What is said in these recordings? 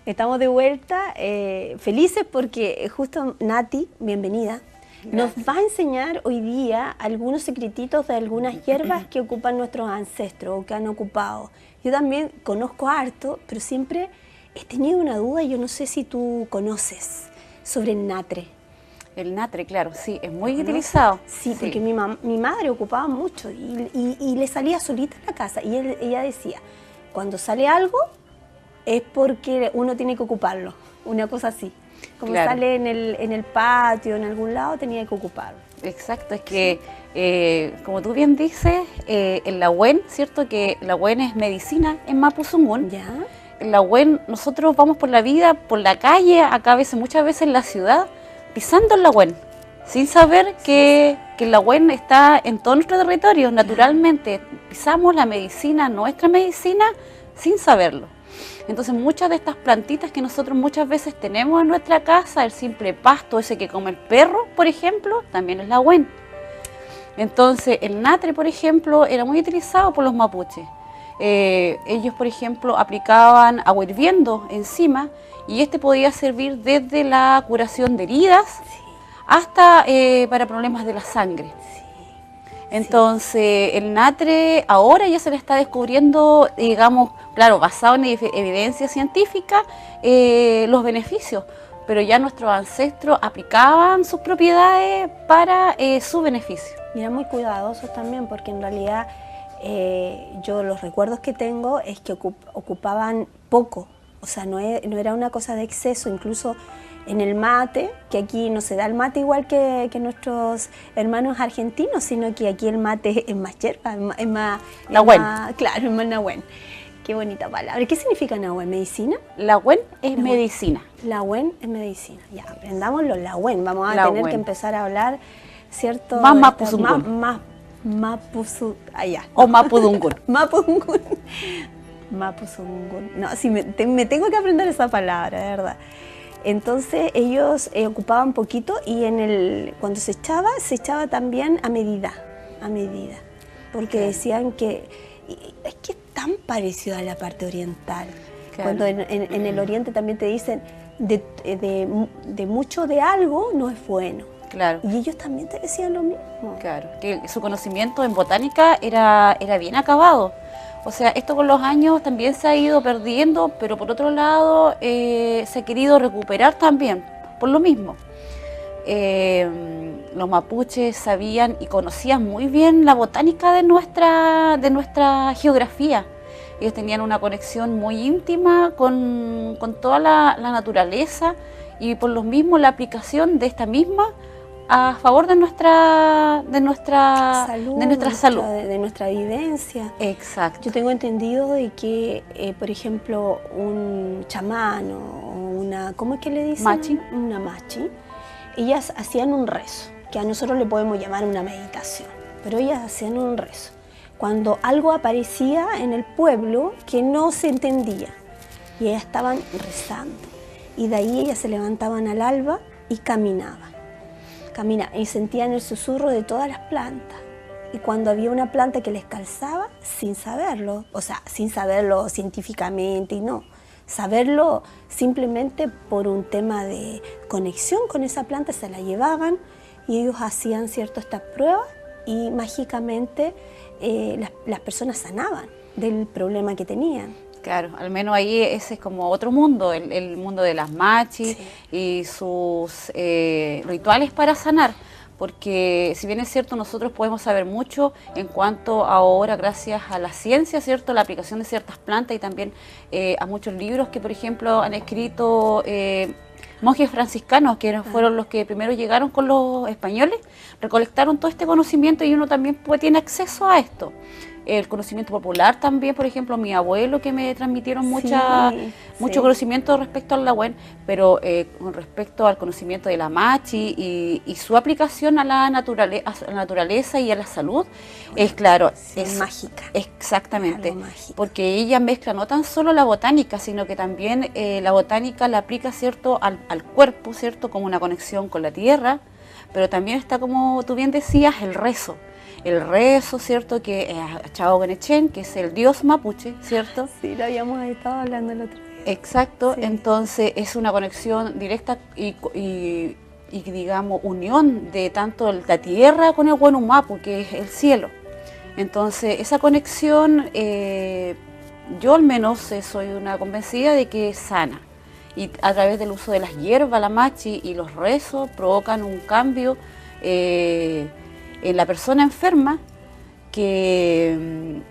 Estamos de vuelta, felices porque justo Nati, bienvenida, nos va a enseñar hoy día algunos secretitos de algunas hierbas que ocupan nuestros ancestros o que han ocupado. Yo también conozco harto, pero siempre he tenido una duda, yo no sé si tú conoces, sobre el natre. El natre, claro, sí, es muy utilizado. Sí, porque mi madre ocupaba mucho y le salía solita en la casa y ella decía, cuando sale algo es porque uno tiene que ocuparlo, una cosa así. Como claro. sale en el patio, en algún lado, tenía que ocuparlo. Exacto, es que, como tú bien dices, el Lahuen, ¿cierto? Que el Lahuen es medicina en Mapuzungún. ¿Ya? El Lahuen, nosotros vamos por la vida, por la calle, acá muchas veces en la ciudad, pisando el Lahuen, sin saber que el Lahuen está en todo nuestro territorio, naturalmente. Pisamos la medicina, nuestra medicina, sin saberlo. Entonces muchas de estas plantitas que nosotros muchas veces tenemos en nuestra casa, el simple pasto ese que come el perro, por ejemplo, también es Lahuen. Entonces el natre, por ejemplo, era muy utilizado por los mapuches. Ellos, por ejemplo, aplicaban agua hirviendo encima y este podía servir desde la curación de heridas hasta para problemas de la sangre. Entonces, el natre ahora ya se le está descubriendo, digamos, claro, basado en evidencia científica, los beneficios, pero ya nuestros ancestros aplicaban sus propiedades para su beneficio. Y eran muy cuidadosos también, porque en realidad yo los recuerdos que tengo es que ocupaban poco, o sea, no era una cosa de exceso, incluso en el mate, que aquí no se da el mate igual que nuestros hermanos argentinos, sino que aquí el mate es más yerba, es más... Lahuen. Claro, es más Lahuen. Qué bonita palabra. ¿Qué significa Lahuen? ¿Medicina? Lahuen es medicina. Lahuen es medicina. Ya, aprendamos los Lahuen. Vamos a Lahuen. tener que empezar a hablar, ¿cierto? Más Mapuzungún. Allá. O Mapudungún. Mapudungún. Mapuzungún. No, sí, me tengo que aprender esa palabra, de verdad. Entonces ellos ocupaban poquito y cuando se echaba también a medida, porque decían que es que es tan parecido a la parte oriental. Claro. Cuando en el oriente también te dicen de mucho de algo no es bueno. Claro. Y ellos también te decían lo mismo. Claro, que su conocimiento en botánica era bien acabado. O sea, esto con los años también se ha ido perdiendo, pero por otro lado se ha querido recuperar también, por lo mismo. Los mapuches sabían y conocían muy bien la botánica de nuestra geografía. Ellos tenían una conexión muy íntima con toda la naturaleza y por lo mismo la aplicación de esta misma a favor de nuestra salud. De nuestra vivencia. Exacto. Yo tengo entendido de que, por ejemplo, un chamán o una, ¿cómo es que le dicen? Machi. Una machi. Ellas hacían un rezo, que a nosotros le podemos llamar una meditación, pero ellas hacían un rezo. Cuando algo aparecía en el pueblo que no se entendía, y ellas estaban rezando, y de ahí ellas se levantaban al alba y caminaban y sentían el susurro de todas las plantas. Y cuando había una planta que les calzaba, sin saberlo, o sea, sin saberlo científicamente y no, saberlo simplemente por un tema de conexión con esa planta, se la llevaban y ellos hacían estas pruebas y mágicamente las personas sanaban del problema que tenían. Claro, al menos ahí ese es como otro mundo, el mundo de las machis y sus rituales para sanar, porque si bien es cierto nosotros podemos saber mucho en cuanto ahora gracias a la ciencia, ¿cierto? La aplicación de ciertas plantas y también a muchos libros que por ejemplo han escrito monjes franciscanos que fueron los que primero llegaron con los españoles, recolectaron todo este conocimiento y uno también tiene acceso a esto. El conocimiento popular también, por ejemplo, mi abuelo que me transmitieron mucho conocimiento respecto al Lahuen, pero con respecto al conocimiento de la machi y su aplicación a la naturaleza y a la salud, es claro, es mágica. Exactamente, porque ella mezcla no tan solo la botánica, sino que también la botánica la aplica, ¿cierto?, al cuerpo, ¿cierto?, como una conexión con la tierra, pero también está, como tú bien decías, el rezo. El rezo, ¿cierto? Que es Chao Guenechen, que es el dios mapuche, ¿cierto? Sí, lo habíamos estado hablando el otro día. Exacto, Sí. entonces es una conexión directa y, digamos, unión de tanto la tierra con el Huanumapu, que es el cielo. Entonces, esa conexión, yo al menos soy una convencida de que es sana. Y a través del uso de las hierbas, la machi y los rezos provocan un cambio en la persona enferma que,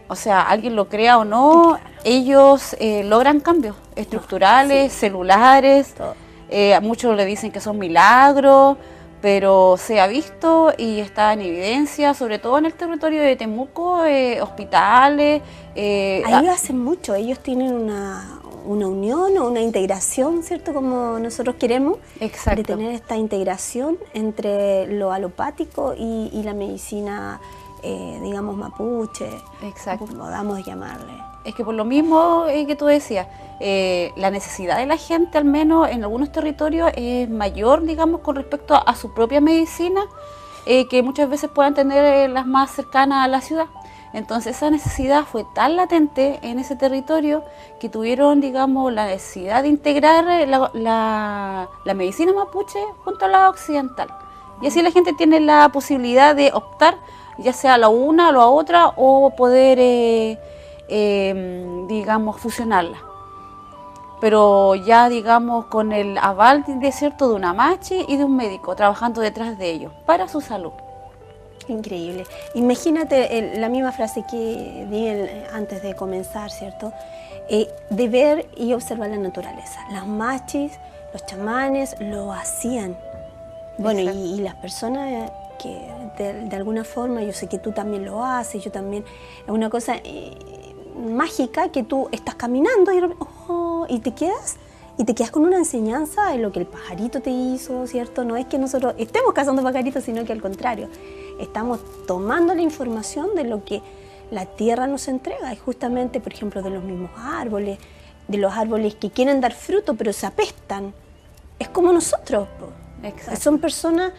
o sea, alguien lo crea o no, Claro. ellos logran cambios estructurales, Sí. celulares. Todo. A muchos le dicen que son milagros, pero se ha visto y está en evidencia, sobre todo en el territorio de Temuco, hospitales. Ahí hacen mucho, ellos tienen una unión o una integración, ¿cierto? Como nosotros queremos, Exacto. de tener esta integración entre lo alopático y la medicina, digamos, mapuche, Exacto. como podamos llamarle. Es que por lo mismo que tú decías, la necesidad de la gente, al menos en algunos territorios, es mayor, digamos, con respecto a su propia medicina, que muchas veces puedan tener las más cercanas a la ciudad. Entonces esa necesidad fue tan latente en ese territorio que tuvieron, digamos, la necesidad de integrar la medicina mapuche junto a la occidental. Y así la gente tiene la posibilidad de optar, ya sea a la una o a la otra, o poder, digamos, fusionarla. Pero ya, digamos, con el aval de cierto de una machi y de un médico trabajando detrás de ellos para su salud. Increíble. Imagínate la misma frase que di antes de comenzar, ¿cierto? De ver y observar la naturaleza. Las machis, los chamanes lo hacían. Bueno, y las personas que de alguna forma, yo sé que tú también lo haces, yo también, es una cosa mágica que tú estás caminando y te quedas con una enseñanza de lo que el pajarito te hizo, ¿cierto? No es que nosotros estemos cazando pajaritos, sino que al contrario, estamos tomando la información de lo que la tierra nos entrega, y justamente, por ejemplo, de los mismos árboles, de los árboles que quieren dar fruto pero se apestan. Es como nosotros, po. Somos personas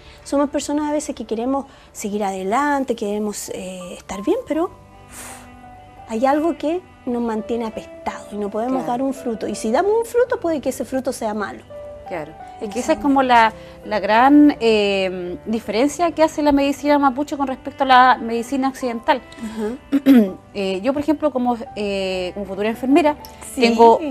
a veces que queremos seguir adelante, queremos estar bien, pero hay algo que nos mantiene apestados y no podemos Claro. dar un fruto. Y si damos un fruto, puede que ese fruto sea malo. Claro, es que esa es como la gran diferencia que hace la medicina mapuche con respecto a la medicina occidental. Yo, por ejemplo, como futura enfermera, Sí,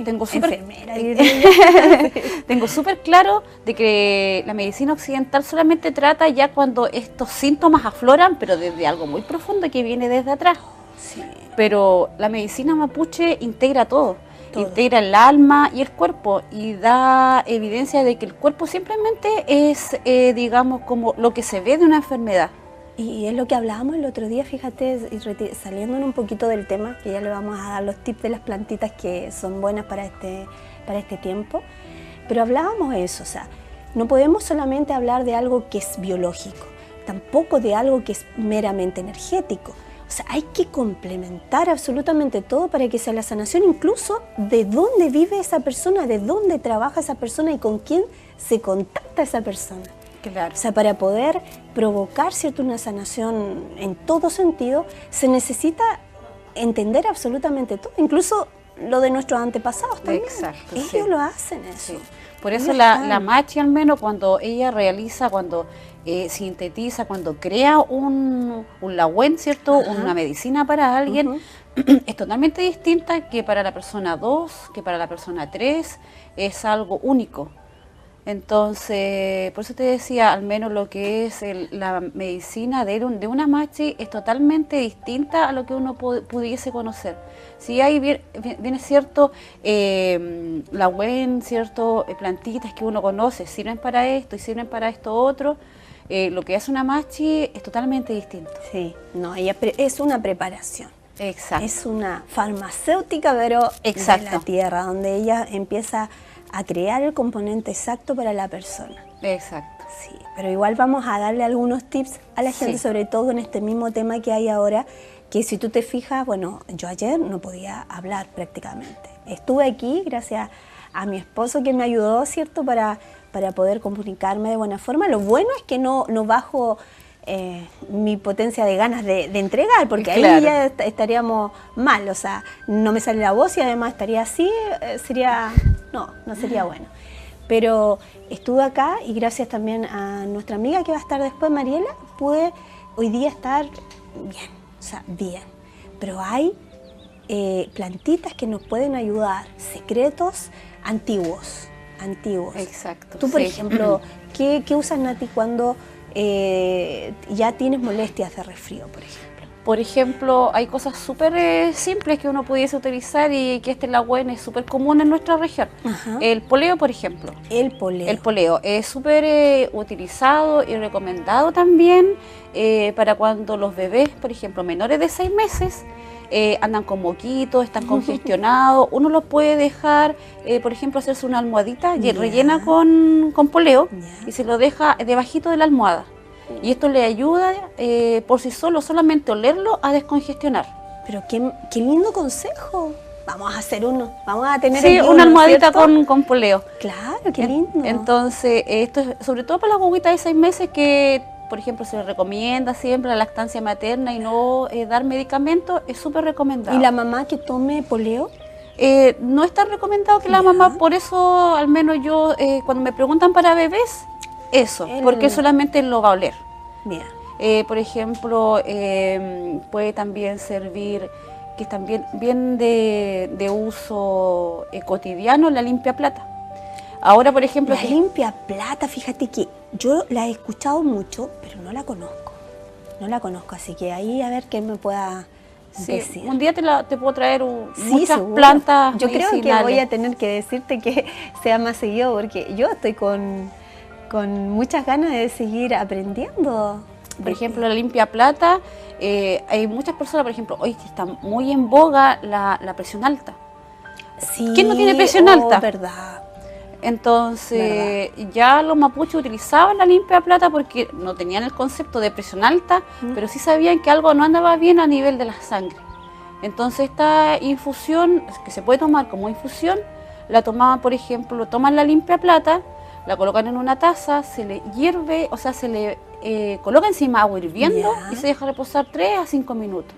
tengo súper enfermera, tengo súper claro de que la medicina occidental solamente trata ya cuando estos síntomas afloran, pero desde algo muy profundo que viene desde atrás. Sí. Pero la medicina mapuche integra todo. Todo. Integra el alma y el cuerpo y da evidencia de que el cuerpo simplemente es, digamos, como lo que se ve de una enfermedad. Y es lo que hablábamos el otro día, fíjate, saliéndonos un poquito del tema, que ya le vamos a dar los tips de las plantitas que son buenas para este tiempo, pero hablábamos eso, o sea, no podemos solamente hablar de algo que es biológico, tampoco de algo que es meramente energético. O sea, hay que complementar absolutamente todo para que sea la sanación, incluso de dónde vive esa persona, de dónde trabaja esa persona y con quién se contacta esa persona. Claro. O sea, para poder provocar, ¿cierto?, una sanación en todo sentido, se necesita entender absolutamente todo, incluso lo de nuestros antepasados también. Exacto, Ellos sí. lo hacen eso. Sí. Por eso Ellos la están. machi, al menos, cuando ella realiza, cuando sintetiza, cuando crea un lagüen, ¿cierto?, una medicina para alguien, es totalmente distinta que para la persona 2, que para la persona 3, es algo único. Entonces, por eso te decía, al menos lo que es la medicina de una machi es totalmente distinta a lo que uno pudiese conocer. Si hay viene cierto, lagüen, cierto, plantitas que uno conoce, sirven para esto y sirven para esto otro, lo que hace una machi es totalmente distinto. Sí, no, ella es una preparación. Exacto. Es una farmacéutica, pero Exacto. de la tierra, donde ella empieza a crear el componente exacto para la persona. Exacto. Sí, pero igual vamos a darle algunos tips a la gente, Sí. sobre todo en este mismo tema que hay ahora, que si tú te fijas, bueno, yo ayer no podía hablar prácticamente. Estuve aquí gracias a mi esposo que me ayudó, ¿cierto?, para poder comunicarme de buena forma. Lo bueno es que no bajo mi potencia de ganas de entregar, porque ahí claro, ya estaríamos mal, o sea, no me sale la voz y además estaría así, no sería bueno. Pero estuve acá y gracias también a nuestra amiga que va a estar después, Mariela, pude hoy día estar bien, o sea, bien. Pero hay plantitas que nos pueden ayudar, secretos antiguos. Exacto. Tú, por sí. ejemplo, ¿qué usas, Nati, cuando ya tienes molestias de resfrío, por ejemplo? Por ejemplo, hay cosas súper simples que uno pudiese utilizar y que este lagüen es súper común en nuestra región. Ajá. El poleo, por ejemplo. El poleo. El poleo es súper utilizado y recomendado también para cuando los bebés, por ejemplo, menores de 6 meses, andan con moquitos, están congestionados. Uno los puede dejar, por ejemplo, hacerse una almohadita rellena con poleo y se lo deja debajito de la almohada. Y esto le ayuda por sí solo, solamente olerlo, a descongestionar. Pero qué lindo consejo. Vamos a hacer uno, vamos a tener sí, aquí una uno, almohadita ¿cierto? con poleo. Claro, qué lindo. Entonces, esto es sobre todo para las guaguitas de 6 meses que, por ejemplo, se les recomienda siempre la lactancia materna y no dar medicamentos, es súper recomendado. ¿Y la mamá que tome poleo? No es tan recomendado que la mamá, por eso al menos yo, cuando me preguntan para bebés, eso, porque solamente lo va a oler. Bien. Por ejemplo, puede también servir, que es también bien de uso cotidiano, la limpia plata. Ahora, por ejemplo... La limpia plata, fíjate que yo la he escuchado mucho, pero no la conozco. No la conozco, así que ahí a ver qué me pueda decir. Un día te puedo traer muchas seguro. Plantas Yo creo medicinales. que voy a tener que decirte que sea más seguido, porque yo estoy con muchas ganas de seguir aprendiendo. Por ejemplo, la limpia plata, hay muchas personas, por ejemplo, hoy está muy en boga la presión alta. Sí, ¿Quién no tiene presión alta? Verdad. Entonces, ya los mapuches utilizaban la limpia plata porque no tenían el concepto de presión alta, pero sí sabían que algo no andaba bien a nivel de la sangre. Entonces, esta infusión, que se puede tomar como infusión, la tomaban, por ejemplo, toman la limpia plata, la colocan en una taza, se le hierve, o sea, se le coloca encima agua hirviendo y se deja reposar 3 a 5 minutos.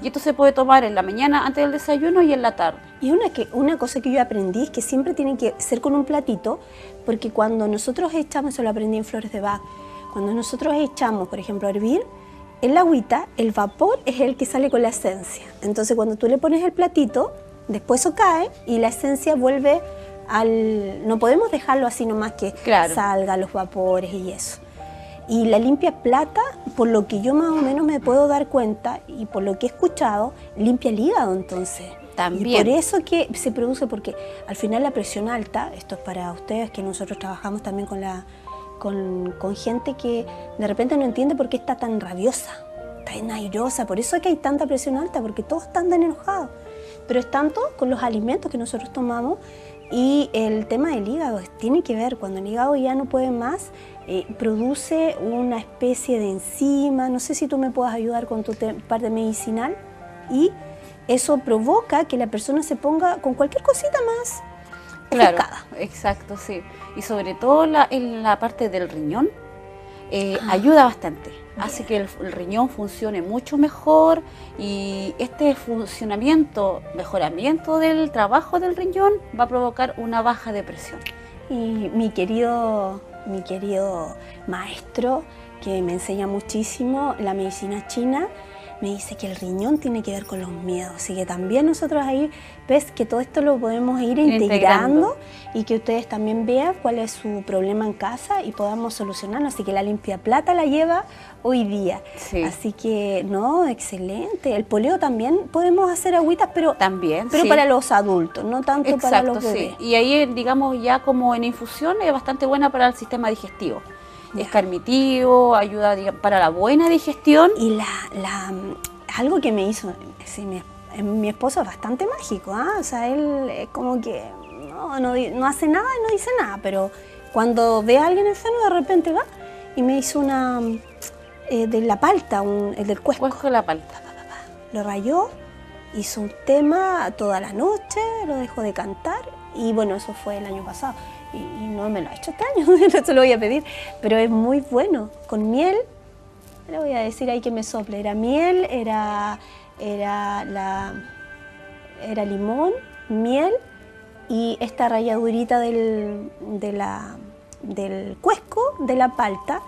Y esto se puede tomar en la mañana antes del desayuno y en la tarde. Y una cosa que yo aprendí es que siempre tiene que ser con un platito, porque cuando nosotros echamos, eso lo aprendí en Flores de Bach, cuando nosotros echamos, por ejemplo, a hervir, el agüita, el vapor es el que sale con la esencia. Entonces cuando tú le pones el platito, después eso cae y la esencia vuelve no podemos dejarlo así nomás que salga los vapores y eso. Y la limpia plata, por lo que yo más o menos me puedo dar cuenta y por lo que he escuchado, limpia el hígado entonces. También. Y por eso que se produce, porque al final la presión alta, esto es para ustedes que nosotros trabajamos también con gente que de repente no entiende por qué está tan rabiosa, tan airosa, por eso es que hay tanta presión alta, porque todos están tan enojados. Pero es tanto con los alimentos que nosotros tomamos. Y el tema del hígado tiene que ver, cuando el hígado ya no puede más, produce una especie de enzima, no sé si tú me puedas ayudar con tu parte medicinal, y eso provoca que la persona se ponga con cualquier cosita más ofuscada. Exacto, sí. Y sobre todo en la parte del riñón, ayuda bastante. Hace que el riñón funcione mucho mejor y este mejoramiento del trabajo del riñón va a provocar una baja de presión. Y mi querido maestro, que me enseña muchísimo la medicina china, me dice que el riñón tiene que ver con los miedos, así que también nosotros ahí ves que todo esto lo podemos ir integrando y que ustedes también vean cuál es su problema en casa y podamos solucionarlo, así que la limpia plata la lleva hoy día, así que no, excelente. El poleo también podemos hacer agüitas, pero para los adultos, no tanto para los bebés. Y ahí, digamos, ya como en infusión es bastante buena para el sistema digestivo. Es carmitivo, ayuda para la buena digestión. Y algo que me hizo, mi esposo es bastante mágico, o sea, él es como que no hace nada y no dice nada, pero cuando ve a alguien enfermo de repente va y me hizo una de la palta, el del cuesco. Cuesco de la palta. Lo rayó, hizo un tema toda la noche, lo dejó de cantar y bueno, eso fue el año pasado. Y no me lo ha hecho este año, no se lo voy a pedir, pero es muy bueno, con miel le voy a decir ahí que me sople, era miel, era limón, miel y esta ralladurita del cuesco de la palta,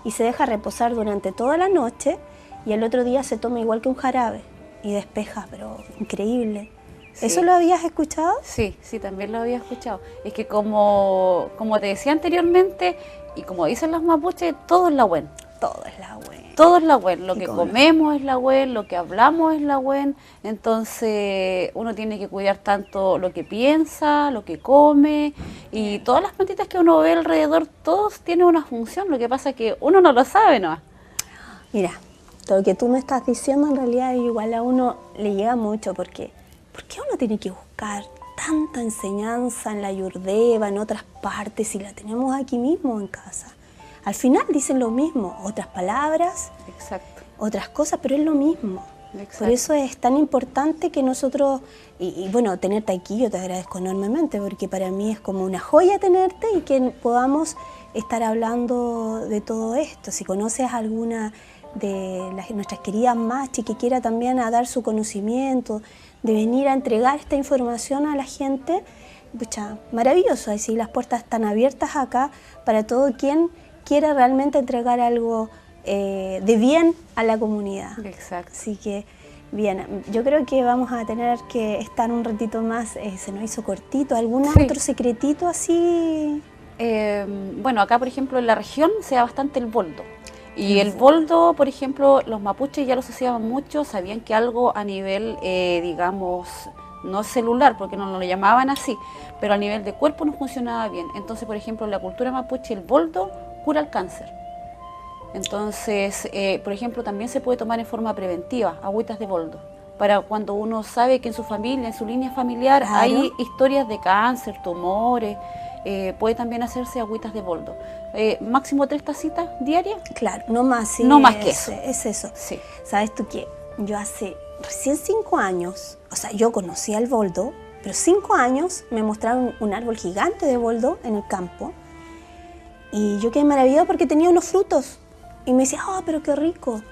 y se deja reposar durante toda la noche y el otro día se toma igual que un jarabe y despeja, pero increíble. Sí. ¿Eso lo habías escuchado? Sí, sí, también lo había escuchado. Es que como te decía anteriormente, y como dicen los mapuches, todo es la huén. Todo es la huén. Todo es la huén. Lo que comemos es la huén, lo que hablamos es la huén. Entonces uno tiene que cuidar tanto lo que piensa, lo que come, y todas las plantitas que uno ve alrededor, todos tienen una función. Lo que pasa es que uno no lo sabe, ¿no? Mira, lo que tú me estás diciendo en realidad igual a uno le llega mucho, porque ¿por qué uno tiene que buscar tanta enseñanza en la Ayurveda, en otras partes, si la tenemos aquí mismo en casa? Al final dicen lo mismo, otras palabras, exacto, otras cosas, pero es lo mismo. Exacto. Por eso es tan importante que nosotros, y bueno, tenerte aquí yo te agradezco enormemente, porque para mí es como una joya tenerte y que podamos estar hablando de todo esto. Si conoces alguna de nuestras queridas machi que quiera también a dar su conocimiento, de venir a entregar esta información a la gente, pucha, maravilloso. Así las puertas están abiertas acá para todo quien quiera realmente entregar algo de bien a la comunidad. Exacto. Así que, bien, yo creo que vamos a tener que estar un ratito más, se nos hizo cortito. ¿Algún otro secretito así? Bueno, acá por ejemplo en la región se da bastante el boldo. Y el boldo, por ejemplo, los mapuches ya lo asociaban mucho, sabían que algo a nivel, digamos, no celular, porque no lo llamaban así, pero a nivel de cuerpo no funcionaba bien. Entonces, por ejemplo, en la cultura mapuche el boldo cura el cáncer. Entonces, por ejemplo, también se puede tomar en forma preventiva, agüitas de boldo, para cuando uno sabe que en su familia, en su línea familiar, claro, hay historias de cáncer, tumores. Puede también hacerse agüitas de boldo. Máximo 3 tacitas diarias. Claro, no más. Sí, no más que eso. Es eso. Sí. ¿Sabes tú qué? Yo hace recién 5 años, o sea, yo conocía el boldo, pero 5 años me mostraron un árbol gigante de boldo en el campo y yo quedé maravillada porque tenía unos frutos y me decía, oh, pero qué rico,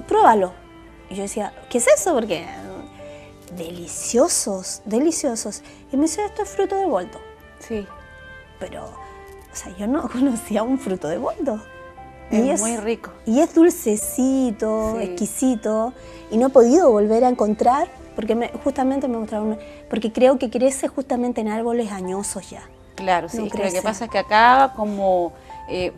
pruébalo. Y yo decía, ¿qué es eso? Porque deliciosos, deliciosos. Y me decía, esto es fruto de boldo. Sí. Pero, o sea, yo no conocía un fruto de boldo. Es muy rico. Y es dulcecito, sí, exquisito, y no he podido volver a encontrar, porque justamente me mostraron, porque creo que crece justamente en árboles añosos ya. Claro, sí, no, lo que pasa es que acá, como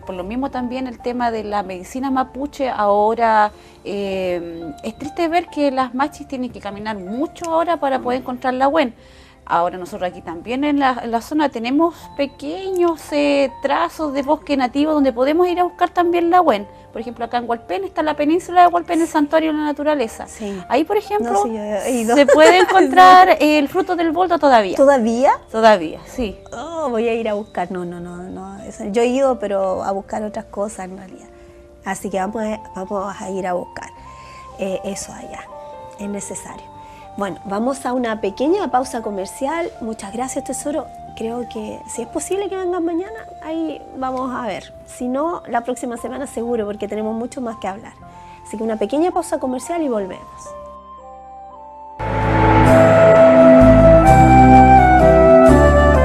por lo mismo también el tema de la medicina mapuche, ahora es triste ver que las machis tienen que caminar mucho ahora para poder encontrar la huén. Ahora nosotros aquí también en la zona tenemos pequeños trazos de bosque nativo donde podemos ir a buscar también la huén. Por ejemplo, acá en Hualpén está la península de Hualpén, el santuario de la naturaleza. Sí. Ahí, por ejemplo, no, sí, se puede encontrar el fruto del boldo todavía. ¿Todavía? Todavía, sí. Oh, voy a ir a buscar. No. Yo he ido, pero a buscar otras cosas en realidad. Así que vamos a ir a buscar eso allá. Es necesario. Bueno, vamos a una pequeña pausa comercial. Muchas gracias, tesoro. Creo que si es posible que vengan mañana, ahí vamos a ver. Si no, la próxima semana seguro, porque tenemos mucho más que hablar. Así que una pequeña pausa comercial y volvemos.